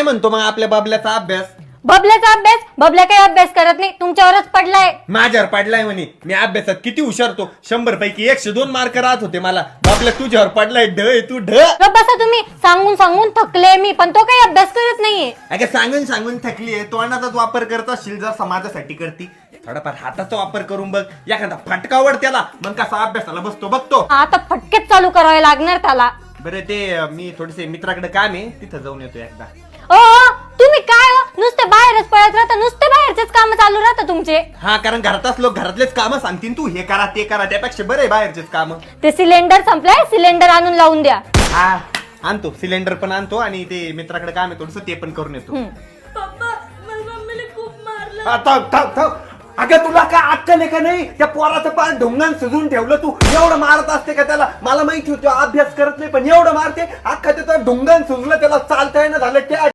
काय म्हणतो मग आपल्या बाबल्याचा अभ्यास? बबल्याचा अभ्यास? बबल्या काही अभ्यास करत नाही, तुमच्यावरच पडलाय. माझ्यावर पडलाय म्हणे. मी अभ्यासात किती हुशारतो, 100 पैकी 102 मार्क राहत होते मला. बाबल्या तुझ्यावर पडलाय ढ, तू ढ. बसा तुम्ही, सांगून सांगून थकले मी, पण तो काही अभ्यास करत नाहीये. अगं सांगून सांगून थकलीये. तोंडाचाच वापर करत असशील जर समाजासाठी करती. थोडाफार हाताचा वापर करून बघ, एखादा फटकावड त्याला, मग कसा अभ्यासाला बसतो बघतो. आता फटकेच चालू करावे लागणार त्याला. बरं ते मी थोडेसे मित्राकडे काम आहे, तिथं जाऊन येतो एकदा. ओ तुम्ही काय हो? नुसते बाहेरच पळत राहता, नुसते बाहेरचेच काम चालू राहतात तुमचे. हा, कारण घरातच लोक घरातलेच कामं सांगतील, तू हे करा ते करा, त्यापेक्षा बरे बाहेरचेच काम. ते सिलेंडर संपलाय, सिलेंडर आणून लावून द्या. हा आणतो, सिलेंडर पण आणतो आणि ते मित्राकडे काम आहे थोडस, ते पण करून येतो. अगं तुला काय अक्कल आहे का नाही? त्या पोराचं पार ढोंगान सजून ठेवलं, तू एवढं मारत असते का त्याला? मला माहिती होतं अभ्यास करत नाही, पण एवढं मारते. अख्खा त्याचा ढोंगान सुजलं, त्याला चालता येणं झालं. त्या